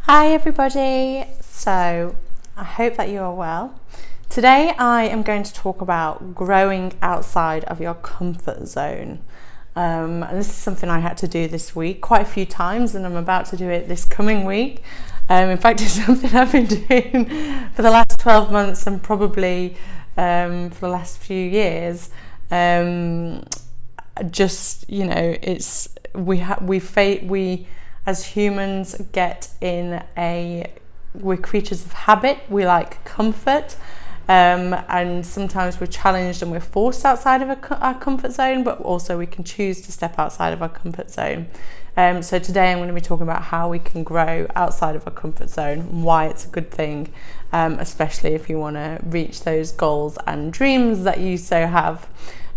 Hi everybody, so I hope that you are well. Today I am going to talk about growing outside of your comfort zone. And this is something I had to do this week quite a few times, and I'm about to do it this coming week. In fact, it's something I've been doing for the last 12 months and probably for the last few years. We as humans we're creatures of habit. We like comfort, and sometimes we're challenged and we're forced outside of our comfort zone, but also we can choose to step outside of our comfort zone. So today I'm going to be talking about how we can grow outside of our comfort zone and why it's a good thing, especially if you want to reach those goals and dreams that you so have.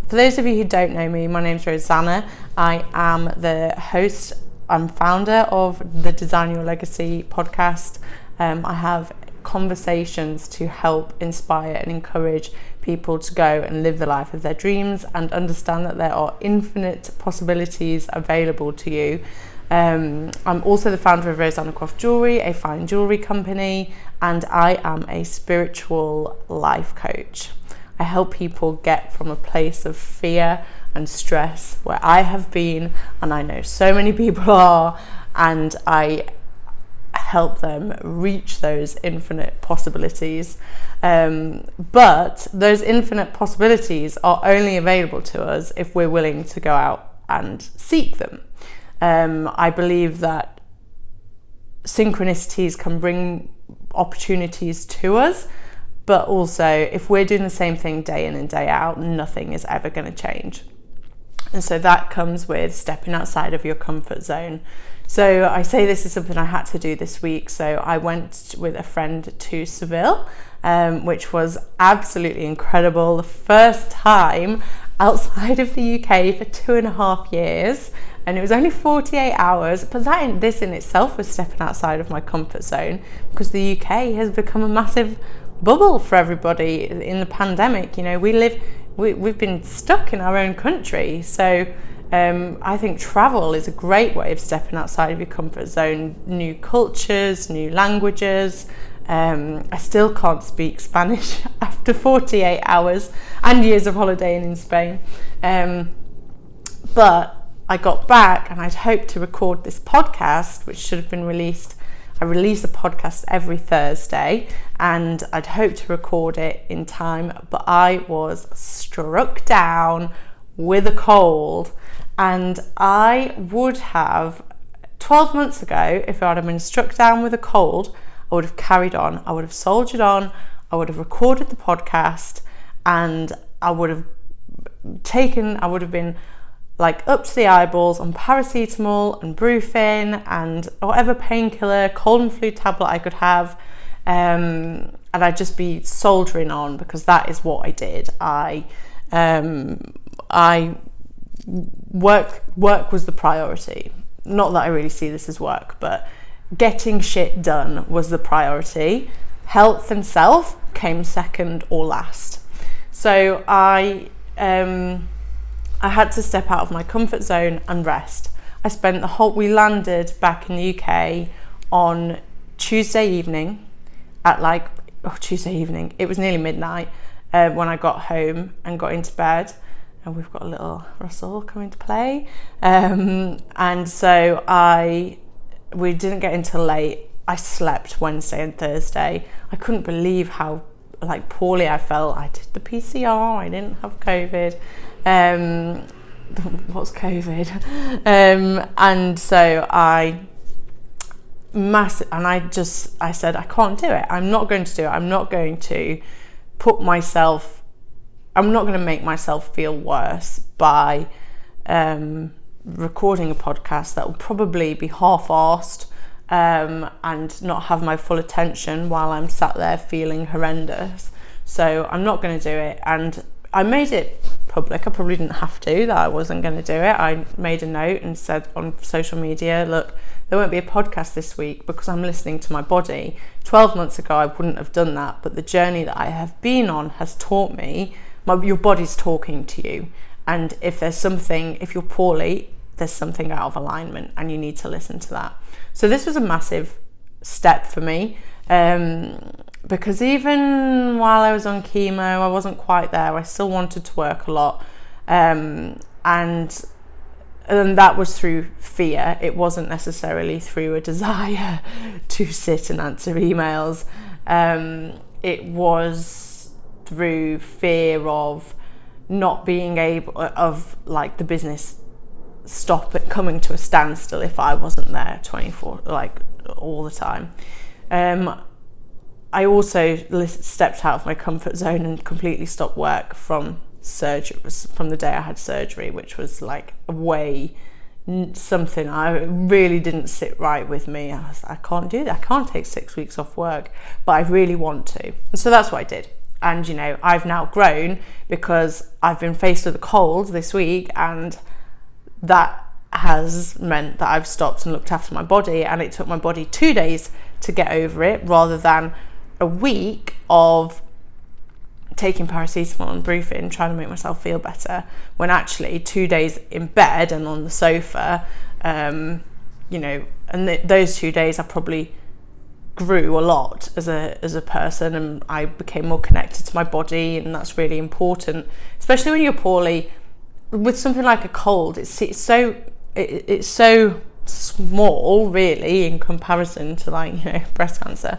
For those of you who don't know me, my name's Roseanna. I am the host and founder of the Design Your Legacy podcast. I have conversations to help inspire and encourage people to go and live the life of their dreams and understand that there are infinite possibilities available to you. I'm also the founder of Roseanna Croft Jewelry, a fine jewelry company, and I am a spiritual life coach. I help people get from a place of fear and stress where I have been, and I know so many people are, and I help them reach those infinite possibilities. But those infinite possibilities are only available to us if we're willing to go out and seek them. I believe that synchronicities can bring opportunities to us, but also if we're doing the same thing day in and day out, nothing is ever going to change. And so that comes with stepping outside of your comfort zone. So I say this is something I had to do this week. So I went with a friend to Seville, which was absolutely incredible. The first time outside of the UK for 2.5 years. And it was only 48 hours, but this in itself was stepping outside of my comfort zone, because the UK has become a massive bubble for everybody in the pandemic. You know, we've been stuck in our own country. So I think travel is a great way of stepping outside of your comfort zone. New cultures, new languages. I still can't speak Spanish after 48 hours and years of holidaying in Spain. But I got back and I'd hoped to record this podcast, which should have been released. I release a podcast every Thursday, and I'd hoped to record it in time, but I was struck down with a cold. And I would have, 12 months ago, if I had been struck down with a cold, I would have carried on. I would have soldiered on. I would have recorded the podcast, and I would have been like up to the eyeballs on paracetamol and Brufen and whatever painkiller, cold and flu tablet I could have, and I'd just be soldering on, because that is what I did. Work was the priority. Not that I really see this as work, but getting shit done was the priority. Health and self came second or last. So I had to step out of my comfort zone and rest. We landed back in the UK on Tuesday evening it was nearly midnight when I got home and got into bed. And we've got a little Russell coming to play. And so we didn't get until late. I slept Wednesday and Thursday. I couldn't believe how poorly I felt. I did the PCR, I didn't have COVID. What's COVID? And so I said, I can't do it. I'm not going to do it. I'm not going to make myself feel worse by recording a podcast that will probably be half-arsed and not have my full attention while I'm sat there feeling horrendous. So I'm not going to do it. And I made it public. I probably didn't have to, that I wasn't going to do it. I made a note and said on social media, look, there won't be a podcast this week because I'm listening to my body. 12 months ago, I wouldn't have done that. But the journey that I have been on has taught me, your body's talking to you. And if you're poorly, there's something out of alignment and you need to listen to that. So this was a massive step for me, because even while I was on chemo, I wasn't quite there. I still wanted to work a lot, and that was through fear. It wasn't necessarily through a desire to sit and answer emails. It was through fear of not being able, of like the business stop it coming to a standstill if I wasn't there 24, like all the time. I also stepped out of my comfort zone and completely stopped work from surgery, from the day I had surgery, which was like something I really didn't sit right with me. I can't do that. I can't take 6 weeks off work, but I really want to. And so that's what I did. And, you know, I've now grown because I've been faced with a cold this week, and that has meant that I've stopped and looked after my body, and it took my body 2 days to get over it rather than a week of taking paracetamol and brufen, trying to make myself feel better, when actually 2 days in bed and on the sofa, you know, and those 2 days I probably grew a lot as a person, and I became more connected to my body, and that's really important, especially when you're poorly. With something like a cold, it's so small really in comparison to, like, you know, breast cancer,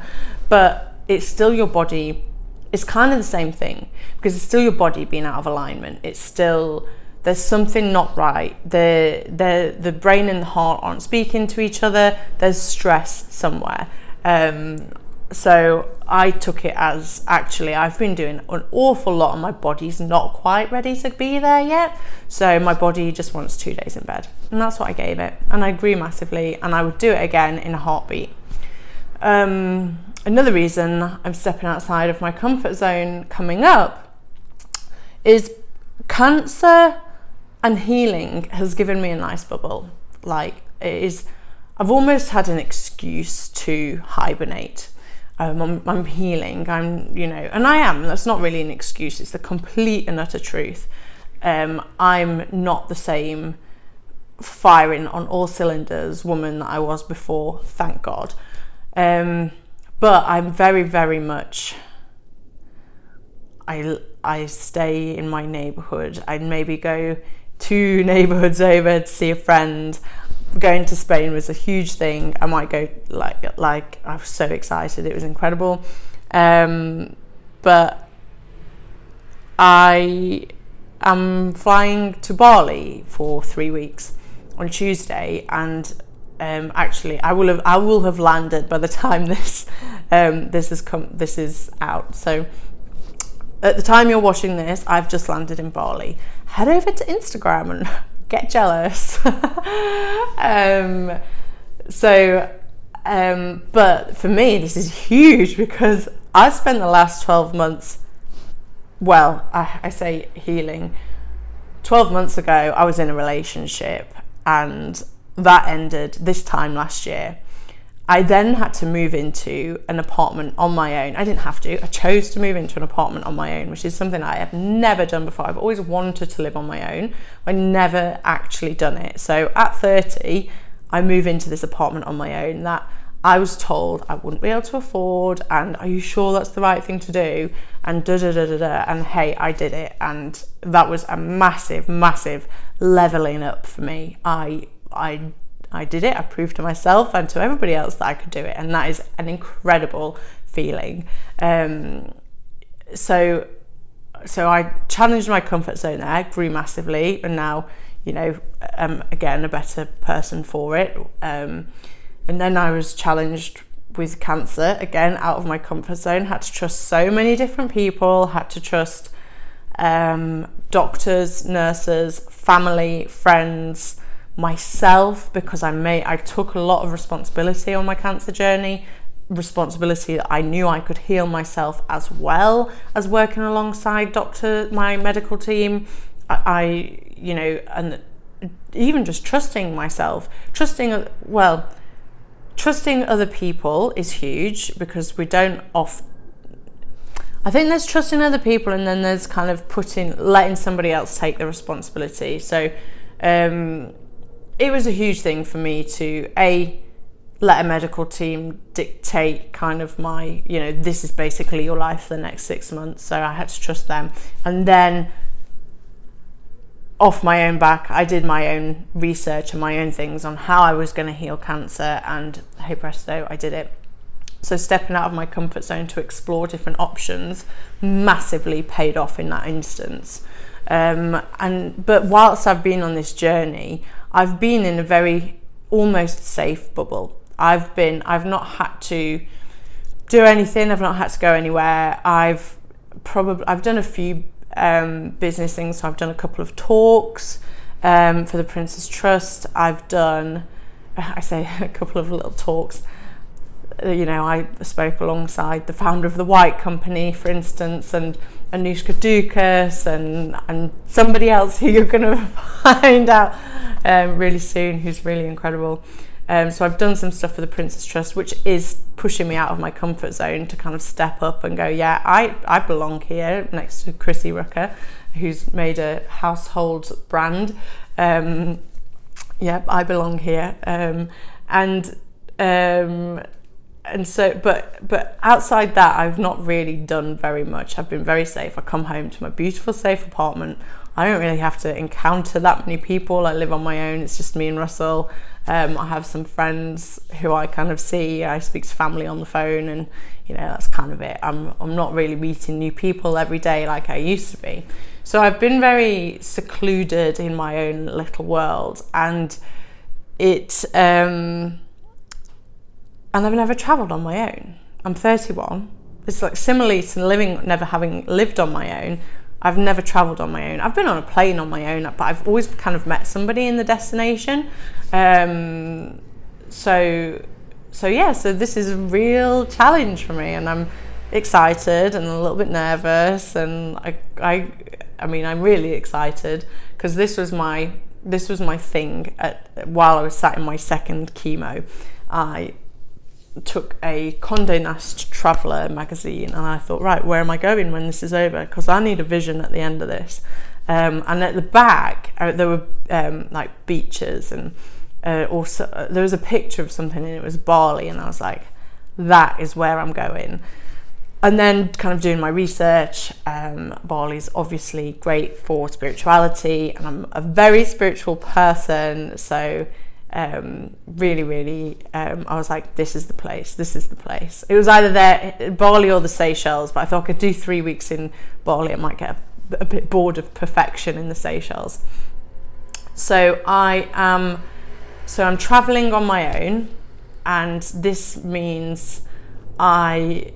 but it's still your body. It's kind of the same thing, because it's still your body being out of alignment. It's still, there's something not right. The brain and the heart aren't speaking to each other. There's stress somewhere. So I took it as, actually, I've been doing an awful lot and my body's not quite ready to be there yet. So my body just wants 2 days in bed. And that's what I gave it. And I grew massively, and I would do it again in a heartbeat. Another reason I'm stepping outside of my comfort zone coming up is cancer and healing has given me a nice bubble. Like, I've almost had an excuse to hibernate. I'm healing, and I am. That's not really an excuse, it's the complete and utter truth. I'm not the same firing on all cylinders woman that I was before, thank God. But I'm very, very much, I stay in my neighbourhood. I'd maybe go 2 neighbourhoods over to see a friend. Going to Spain was a huge thing. I might go, like I was so excited, it was incredible. But I am flying to Bali for 3 weeks on Tuesday, and actually I will have landed by the time this is out. So at the time you're watching this, I've just landed in Bali. Head over to Instagram and get jealous. But for me, this is huge, because I've spent the last 12 months, well, I say healing. 12 months ago, I was in a relationship, and that ended this time last year. I then had to move into an apartment on my own. I didn't have to. I chose to move into an apartment on my own, which is something I have never done before. I've always wanted to live on my own. I never actually done it. So at 30, I move into this apartment on my own that I was told I wouldn't be able to afford, and are you sure that's the right thing to do? And da-da-da-da-da. And hey, I did it. And that was a massive, massive leveling up for me. I did it. I proved to myself and to everybody else that I could do it, and that is an incredible feeling. So I challenged my comfort zone there, grew massively, and now, you know, again, a better person for it. And then I was challenged with cancer, again, out of my comfort zone. Had to trust so many different people. Had to trust doctors, nurses, family, friends, myself, because I took a lot of responsibility on my cancer journey, responsibility that I knew I could heal myself, as well as working alongside my medical team. And even just trusting myself, trusting other people is huge, because we don't I think there's trusting other people, and then there's kind of letting somebody else take the responsibility. So it was a huge thing for me to let a medical team dictate kind of my, this is basically your life for the next 6 months. So I had to trust them. And then off my own back, I did my own research and my own things on how I was going to heal cancer, and hey presto, I did it. So stepping out of my comfort zone to explore different options massively paid off in that instance. But whilst I've been on this journey, I've been in a very almost safe bubble. I've not had to do anything. I've not had to go anywhere. I've done a few business things. So I've done a couple of talks for the Prince's Trust. I've done, I say a couple of little talks. I spoke alongside the founder of the White Company, for instance, and Anushka Dukas and somebody else who you're going to find out really soon, who's really incredible. So I've done some stuff for the Prince's Trust, which is pushing me out of my comfort zone to kind of step up and go, yeah, I belong here, next to Chrissy Rucker, who's made a household brand. I belong here. And so, but outside that, I've not really done very much. I've been very safe. I come home to my beautiful, safe apartment. I don't really have to encounter that many people. I live on my own. It's just me and Russell. I have some friends who I kind of see. I speak to family on the phone, and that's kind of it. I'm not really meeting new people every day like I used to be. So I've been very secluded in my own little world, and and I've never travelled on my own. I'm 31. It's like similarly to never having lived on my own. I've never travelled on my own. I've been on a plane on my own, but I've always kind of met somebody in the destination. So this is a real challenge for me, and I'm excited and a little bit nervous, and I'm really excited because this was my thing while I was sat in my second chemo. I took a Condé Nast Traveller magazine, and I thought, right, where am I going when this is over? Because I need a vision at the end of this. And at the back, there were like beaches, and also there was a picture of something, and it was Bali, and I was like, that is where I'm going. And then kind of doing my research, Bali's obviously great for spirituality, and I'm a very spiritual person, so really, I was like, this is the place. It was either there, Bali or the Seychelles, but I thought I could do 3 weeks in Bali. I might get a bit bored of perfection in the Seychelles. So I'm traveling on my own, and this means I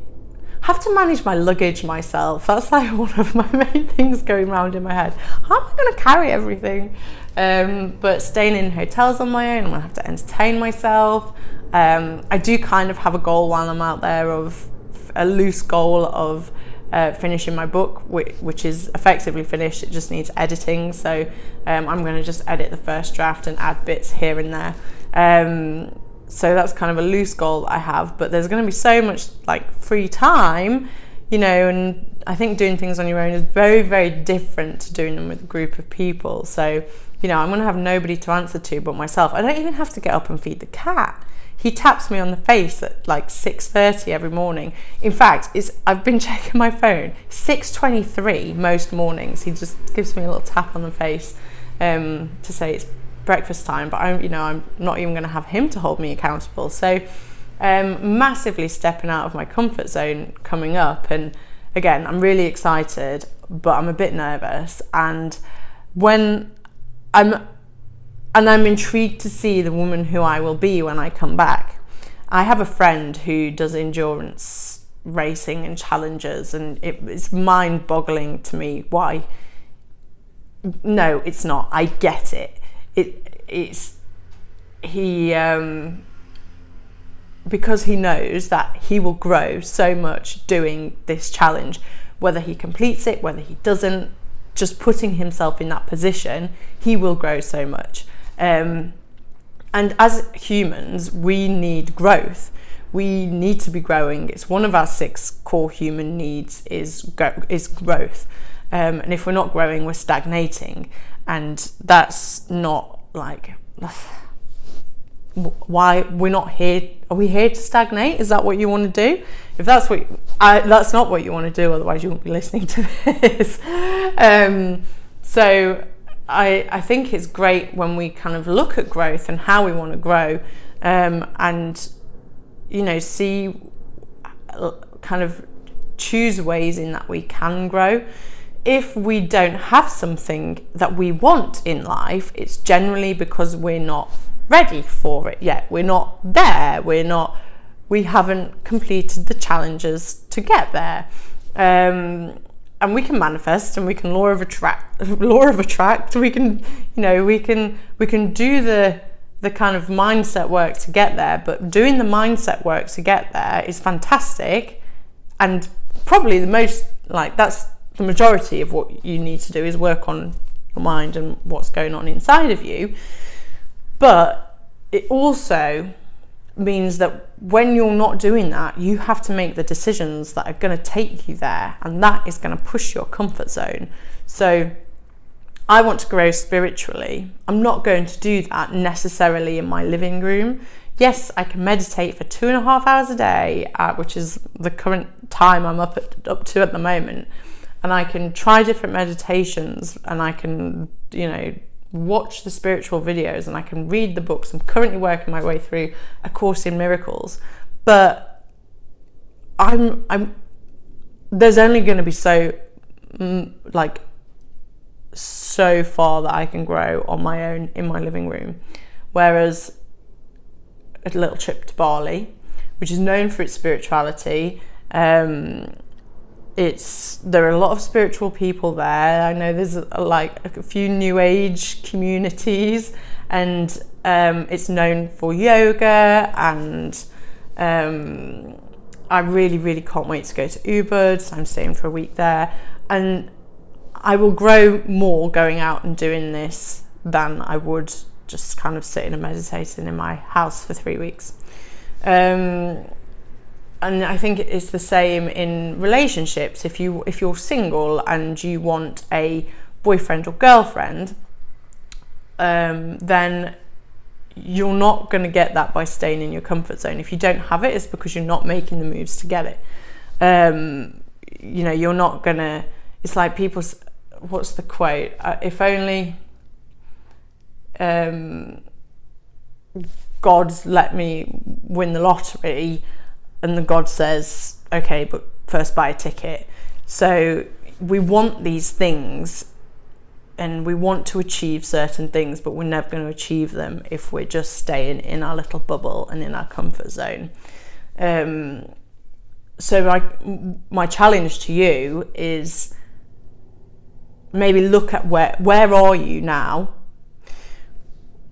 have to manage my luggage myself. That's like one of my main things going around in my head. How am I going to carry everything? But staying in hotels on my own, I'm going to have to entertain myself. I do kind of have a goal while I'm out there, of a loose goal of finishing my book, which is effectively finished. It just needs editing. So I'm going to just edit the first draft and add bits here and there. So that's kind of a loose goal that I have, but there's going to be so much like free time, and I think doing things on your own is very, very different to doing them with a group of people. So, I'm going to have nobody to answer to but myself. I don't even have to get up and feed the cat. He taps me on the face at like 6:30 every morning. In fact, I've been checking my phone, 6:23 most mornings. He just gives me a little tap on the face to say it's breakfast time, but I'm not even going to have him to hold me accountable. So massively stepping out of my comfort zone coming up, and again, I'm really excited, but I'm a bit nervous, and I'm intrigued to see the woman who I will be when I come back. I have a friend who does endurance racing and challenges, and it's mind-boggling to me why. No, it's not. I get it. Because he knows that he will grow so much doing this challenge, whether he completes it, whether he doesn't, just putting himself in that position, he will grow so much. And as humans, we need growth. We need to be growing. It's one of our 6 core human needs is growth. And if we're not growing, we're stagnating. And that's not like, why we're not here. Are we here to stagnate? Is that what you want to do? If that's that's not what you want to do, otherwise you won't be listening to this. So I think it's great when we kind of look at growth and how we want to grow, and see, kind of choose ways in that we can grow. If we don't have something that we want in life, it's generally because we're not ready for it yet. We're not there. We haven't completed the challenges to get there. And we can manifest, and we can law of attract. We can, we can do the kind of mindset work to get there. But doing the mindset work to get there is fantastic, and probably that's the majority of what you need to do is work on your mind and what's going on inside of you. But it also means that when you're not doing that, you have to make the decisions that are going to take you there, and that is going to push your comfort zone. So I want to grow spiritually. I'm not going to do that necessarily in my living room. Yes, I can meditate for 2.5 hours a day, which is the current time I'm up to at the moment. And I can try different meditations, and I can, watch the spiritual videos, and I can read the books. I'm currently working my way through A Course in Miracles, but there's only going to be so far that I can grow on my own in my living room. Whereas a little trip to Bali, which is known for its spirituality, there are a lot of spiritual people there. I know there's a few new age communities, and it's known for yoga, and I really, really can't wait to go to Ubud. So I'm staying for a week there, and I will grow more going out and doing this than I would just kind of sitting and meditating in my house for 3 weeks. And I think it's the same in relationships. If you're single and you want a boyfriend or girlfriend, then you're not going to get that by staying in your comfort zone. If you don't have it, it's because you're not making the moves to get it. You're not going to... It's like people's... What's the quote? If only God's let me win the lottery... And the God says, okay, but first buy a ticket. So we want these things, and we want to achieve certain things, but we're never going to achieve them if we're just staying in our little bubble and in our comfort zone. So my challenge to you is maybe look at where are you now?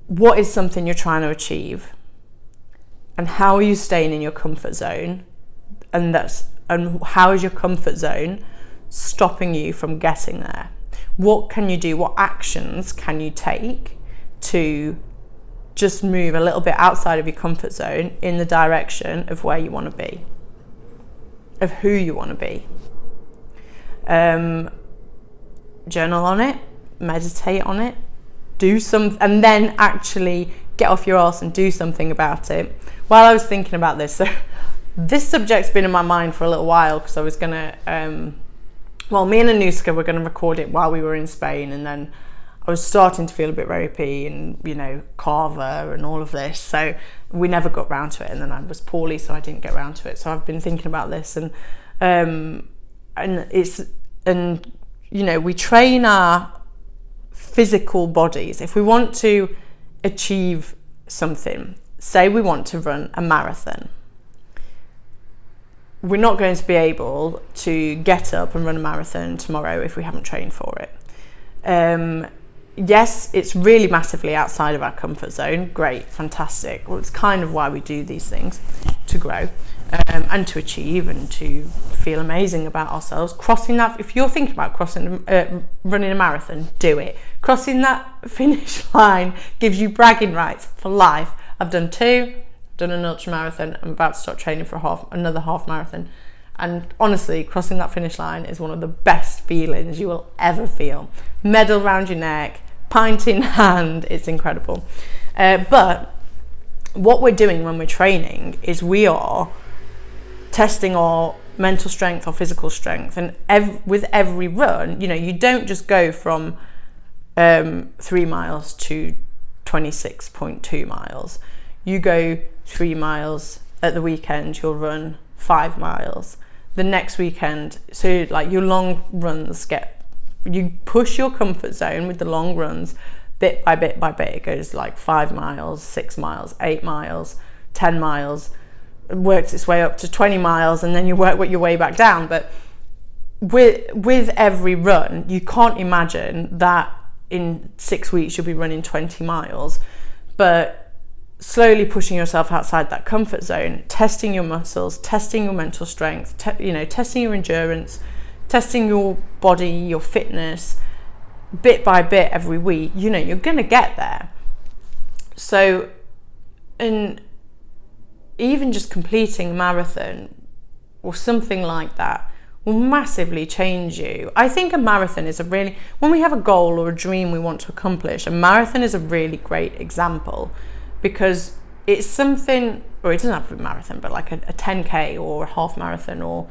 What is something you're trying to achieve? And how are you staying in your comfort zone? And how is your comfort zone stopping you from getting there? What can you do? What actions can you take to just move a little bit outside of your comfort zone in the direction of where you want to be, of who you want to be? Journal on it, meditate on it, and then actually get off your arse and do something about it. While I was thinking about this, so this subject's been in my mind for a little while, because I was going to, me and Anuska were going to record it while we were in Spain, and then I was starting to feel a bit ropey and, Carver and all of this, so we never got round to it, and then I was poorly, so I didn't get round to it. So I've been thinking about this, and we train our physical bodies. If we want to achieve something, say we want to run a marathon, we're not going to be able to get up and run a marathon tomorrow if we haven't trained for it. Yes, it's really massively outside of our comfort zone. Great, fantastic. Well, it's kind of why we do these things, to grow and to achieve and to feel amazing about ourselves. Crossing that, if you're thinking about running a marathon, do it. Crossing that finish line gives you bragging rights for life. I've done 2, done an ultra marathon. I'm about to start training for another half marathon. And honestly, crossing that finish line is one of the best feelings you will ever feel. Medal round your neck, pint in hand, it's incredible. But what we're doing when we're training is we are testing our mental strength, our physical strength, and with every run, you don't just go from 3 miles to 26.2 miles. You go 3 miles at the weekend, you'll run 5 miles. The next weekend, so like your long runs you push your comfort zone with the long runs bit by bit by bit. It goes like 5 miles, 6 miles, 8 miles, 10 miles, it works its way up to 20 miles, and then you work your way back down. But with every run, you can't imagine that in 6 weeks you'll be running 20 miles, but slowly pushing yourself outside that comfort zone, testing your muscles, testing your mental strength, testing your endurance, testing your body, your fitness, bit by bit every week, you're going to get there. So, and even just completing a marathon or something like that will massively change you. I think a marathon is when we have a goal or a dream we want to accomplish, a marathon is a really great example, because it's something, or it doesn't have to be a marathon, but like a 10k or a half marathon or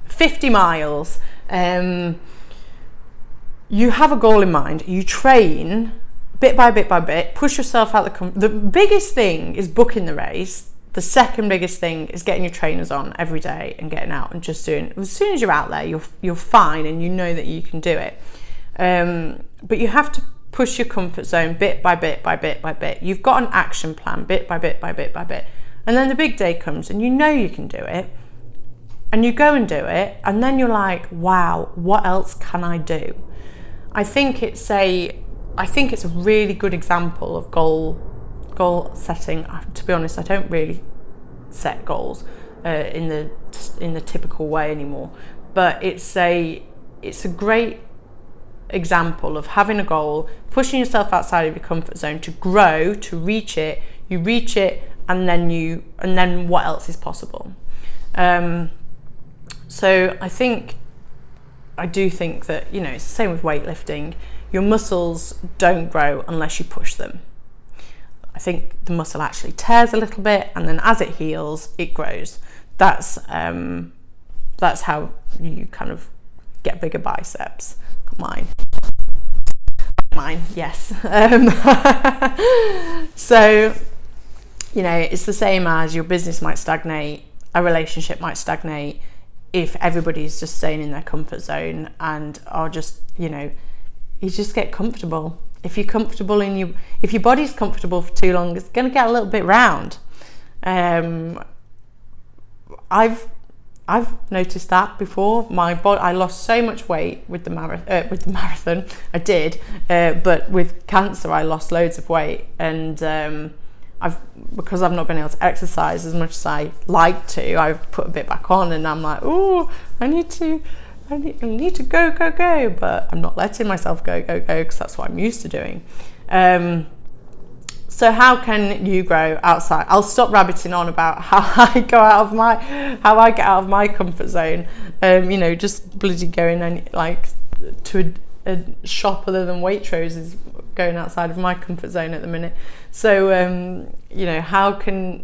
50 miles. You have a goal in mind, you train bit by bit by bit, push yourself out the biggest thing is booking the race. The second biggest thing is getting your trainers on every day and getting out and just doing it. As soon as you're out there, you're fine, and you know that you can do it. But you have to push your comfort zone bit by bit by bit by bit. You've got an action plan bit by bit by bit by bit. And then the big day comes and you can do it. And you go and do it, and then you're like, wow, what else can I do? I think it's a really good example of goal setting. To be honest, I don't really set goals in the typical way anymore, but it's a great example of having a goal, pushing yourself outside of your comfort zone to grow, to reach it. You reach it, and then what else is possible? So I do think that it's the same with weightlifting. Your muscles don't grow unless you push them. I think the muscle actually tears a little bit, and then as it heals, it grows. That's how you kind of get bigger biceps. Mine, yes. So, it's the same as your business might stagnate, a relationship might stagnate if everybody's just staying in their comfort zone and are just, you just get comfortable. If you're comfortable if your body's comfortable for too long, it's going to get a little bit round. I've noticed that before. My body, I lost so much weight with the marathon. I did, but with cancer, I lost loads of weight, and because I've not been able to exercise as much as I like to, I've put a bit back on, and I'm like, oh, I need to go, but I'm not letting myself go, because that's what I'm used to doing. So how can you grow outside? I'll stop rabbiting on about how I get out of my comfort zone. Just bloody going and like to a shop other than Waitrose is going outside of my comfort zone at the minute. So how can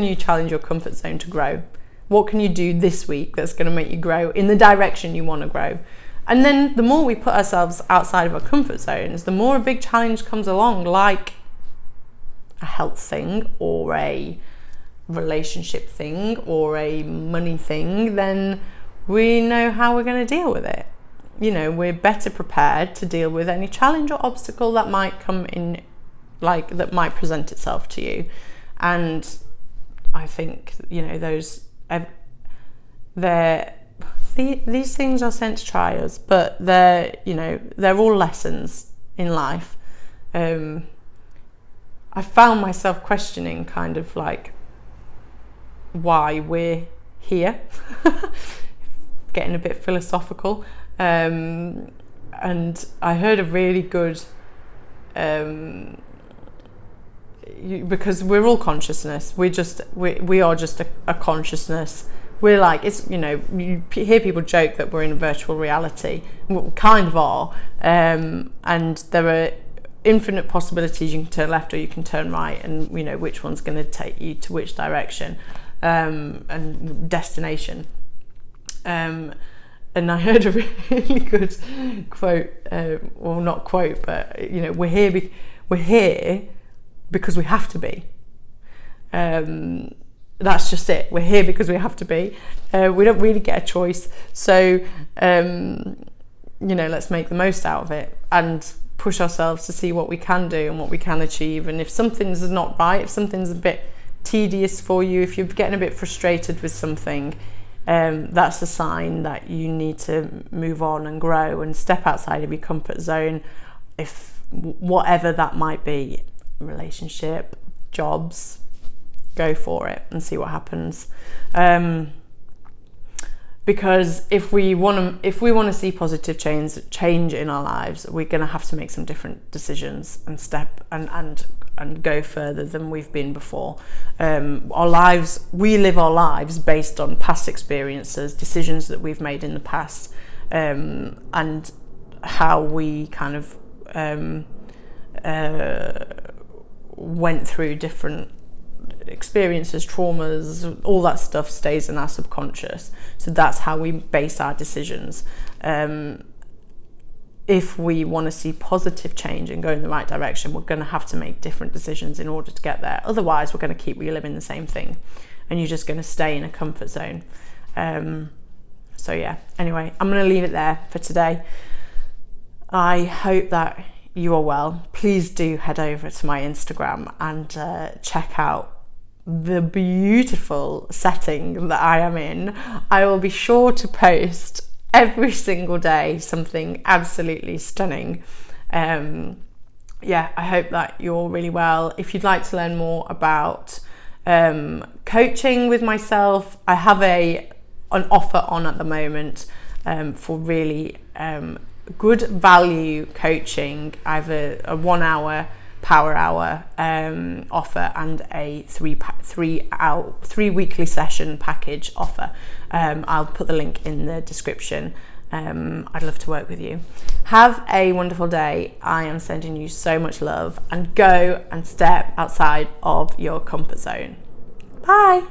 you challenge your comfort zone to grow? What can you do this week that's going to make you grow in the direction you want to grow? And then the more we put ourselves outside of our comfort zones, the more a big challenge comes along, like a health thing or a relationship thing or a money thing, then we know how we're going to deal with it. We're better prepared to deal with any challenge or obstacle that might come in, that might present itself to you. And I think, these things are sent to try us, but they're all lessons in life. I found myself questioning kind of like why we're here, getting a bit philosophical. And I heard a really good, because we're all consciousness. We are just a consciousness. We're like, you hear people joke that we're in a virtual reality. We kind of are. And there are infinite possibilities. You can turn left or you can turn right, and you know which one's going to take you to which direction and destination. And I heard a really good quote, well, not quote, but you know, we're here because we have to be. That's just it. We're here because we have to be. We don't really get a choice. So, you know, let's make the most out of it and push ourselves to see what we can do and what we can achieve. And if something's not right, if something's a bit tedious for you, if you're getting a bit frustrated with something, that's a sign that you need to move on and grow and step outside of your comfort zone, if whatever that might be, relationship, jobs, go for it and see what happens. Because if we want to see positive change in our lives, we're going to have to make some different decisions and step and go further than we've been before. We live our lives based on past experiences, decisions that we've made in the past, and how we kind of went through different experiences, traumas, all that stuff stays in our subconscious. So that's how we base our decisions. If we want to see positive change and go in the right direction, we're going to have to make different decisions in order to get there. Otherwise, we're going to keep reliving the same thing and you're just going to stay in a comfort zone. So yeah, anyway, I'm going to leave it there for today. I hope that you are well. Please do head over to my Instagram and check out the beautiful setting that I am in. I will be sure to post every single day something absolutely stunning. Yeah, I hope that you're really well. If you'd like to learn more about coaching with myself, I have an offer on at the moment for really good value coaching. I have a 1 hour power hour offer and a three weekly session package offer. I'll put the link in the description. I'd love to work with you. Have a wonderful day. I am sending you so much love, and go and step outside of your comfort zone. Bye.